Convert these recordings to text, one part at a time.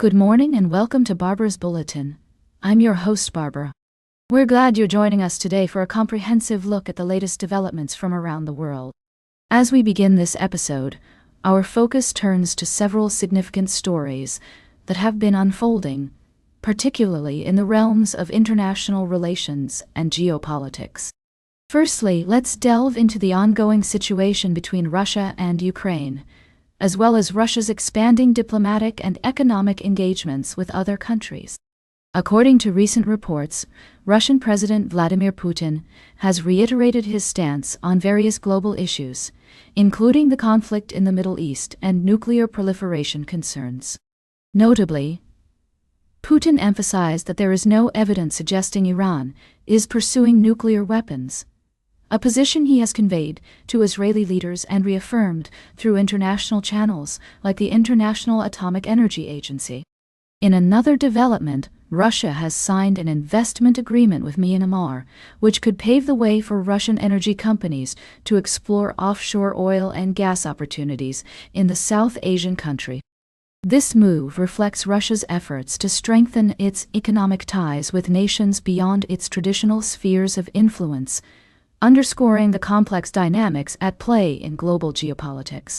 Good morning and welcome to Barbara's Bulletin. I'm your host, Barbara. We're glad you're joining us today for a comprehensive look at the latest developments from around the world. As we begin this episode, our focus turns to several significant stories that have been unfolding, particularly in the realms of international relations and geopolitics. Firstly, let's delve into the ongoing situation between Russia and Ukraine, as well as Russia's expanding diplomatic and economic engagements with other countries. According to recent reports, Russian President Vladimir Putin has reiterated his stance on various global issues, including the conflict in the Middle East and nuclear proliferation concerns. Notably, Putin emphasized that there is no evidence suggesting Iran is pursuing nuclear weapons, a position he has conveyed to Israeli leaders and reaffirmed through international channels like the International Atomic Energy Agency. In another development, Russia has signed an investment agreement with Myanmar, which could pave the way for Russian energy companies to explore offshore oil and gas opportunities in the South Asian country. This move reflects Russia's efforts to strengthen its economic ties with nations beyond its traditional spheres of influence, underscoring the complex dynamics at play in global geopolitics.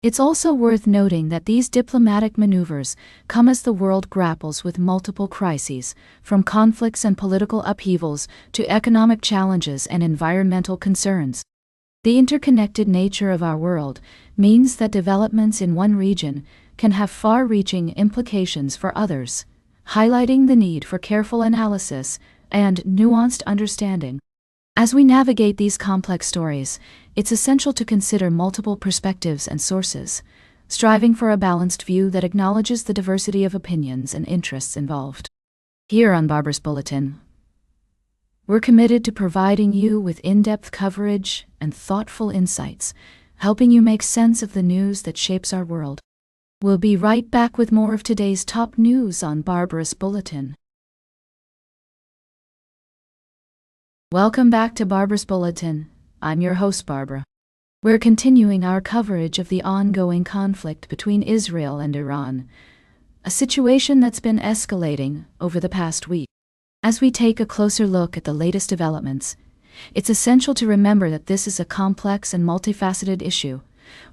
It's also worth noting that these diplomatic maneuvers come as the world grapples with multiple crises, from conflicts and political upheavals to economic challenges and environmental concerns. The interconnected nature of our world means that developments in one region can have far-reaching implications for others, highlighting the need for careful analysis and nuanced understanding. As we navigate these complex stories, it's essential to consider multiple perspectives and sources, striving for a balanced view that acknowledges the diversity of opinions and interests involved. Here on Barbara's Bulletin, we're committed to providing you with in-depth coverage and thoughtful insights, helping you make sense of the news that shapes our world. We'll be right back with more of today's top news on Barbara's Bulletin. Welcome back to Barbara's Bulletin. I'm your host, Barbara. We're continuing our coverage of the ongoing conflict between Israel and Iran, a situation that's been escalating over the past week. As we take a closer look at the latest developments, it's essential to remember that this is a complex and multifaceted issue,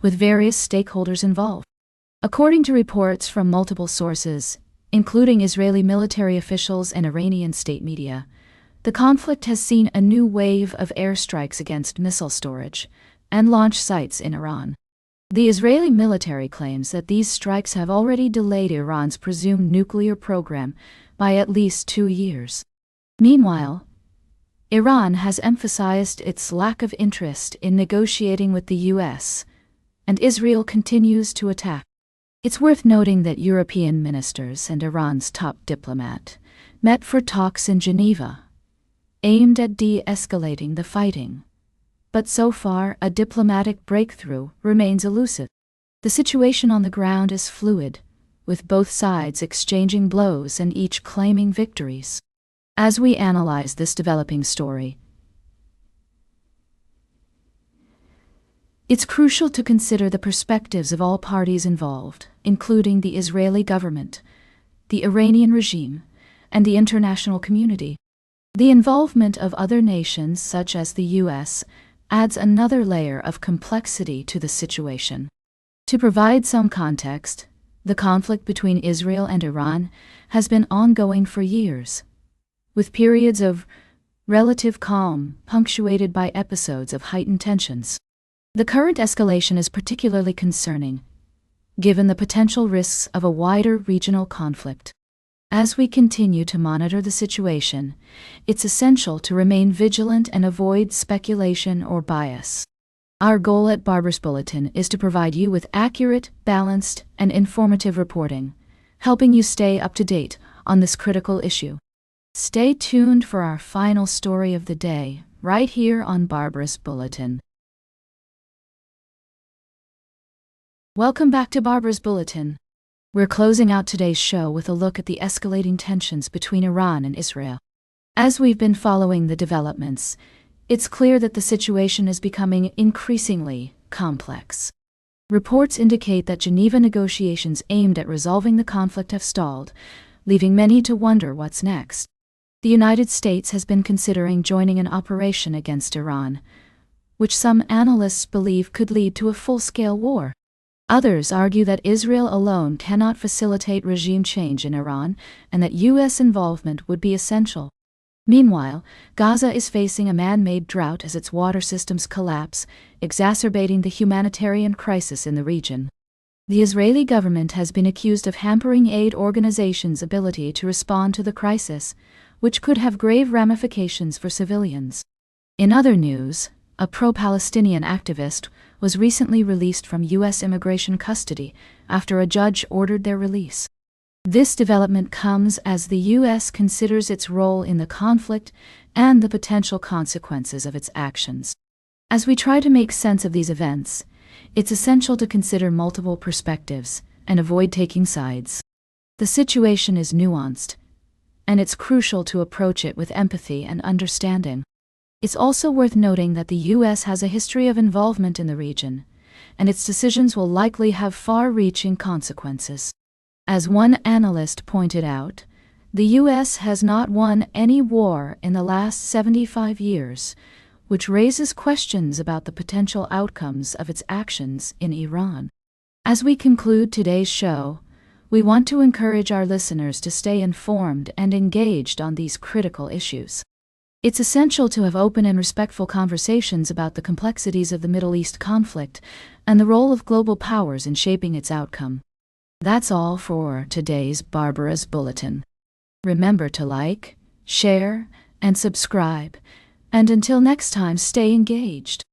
with various stakeholders involved. According to reports from multiple sources, including Israeli military officials and Iranian state media, the conflict has seen a new wave of airstrikes against missile storage and launch sites in Iran. The Israeli military claims that these strikes have already delayed Iran's presumed nuclear program by at least 2 years. Meanwhile, Iran has emphasized its lack of interest in negotiating with the U.S., and Israel continues to attack. It's worth noting that European ministers and Iran's top diplomat met for talks in Geneva, aimed at de-escalating the fighting. But so far, a diplomatic breakthrough remains elusive. The situation on the ground is fluid, with both sides exchanging blows and each claiming victories. As we analyze this developing story, it's crucial to consider the perspectives of all parties involved, including the Israeli government, the Iranian regime, and the international community. The involvement of other nations, such as the U.S., adds another layer of complexity to the situation. To provide some context, the conflict between Israel and Iran has been ongoing for years, with periods of relative calm punctuated by episodes of heightened tensions. The current escalation is particularly concerning, given the potential risks of a wider regional conflict. As we continue to monitor the situation, it's essential to remain vigilant and avoid speculation or bias. Our goal at Barbara's Bulletin is to provide you with accurate, balanced, and informative reporting, helping you stay up to date on this critical issue. Stay tuned for our final story of the day, right here on Barbara's Bulletin. Welcome back to Barbara's Bulletin. We're closing out today's show with a look at the escalating tensions between Iran and Israel. As we've been following the developments, it's clear that the situation is becoming increasingly complex. Reports indicate that Geneva negotiations aimed at resolving the conflict have stalled, leaving many to wonder what's next. The United States has been considering joining an operation against Iran, which some analysts believe could lead to a full-scale war. Others argue that Israel alone cannot facilitate regime change in Iran and that U.S. involvement would be essential. Meanwhile, Gaza is facing a man-made drought as its water systems collapse, exacerbating the humanitarian crisis in the region. The Israeli government has been accused of hampering aid organizations' ability to respond to the crisis, which could have grave ramifications for civilians. In other news, a pro-Palestinian activist was recently released from U.S. immigration custody after a judge ordered their release. This development comes as the U.S. considers its role in the conflict and the potential consequences of its actions. As we try to make sense of these events, it's essential to consider multiple perspectives and avoid taking sides. The situation is nuanced, and it's crucial to approach it with empathy and understanding. It's also worth noting that the U.S. has a history of involvement in the region, and its decisions will likely have far-reaching consequences. As one analyst pointed out, the U.S. has not won any war in the last 75 years, which raises questions about the potential outcomes of its actions in Iran. As we conclude today's show, we want to encourage our listeners to stay informed and engaged on these critical issues. It's essential to have open and respectful conversations about the complexities of the Middle East conflict and the role of global powers in shaping its outcome. That's all for today's Barbara's Bulletin. Remember to like, share, and subscribe, and until next time, stay engaged.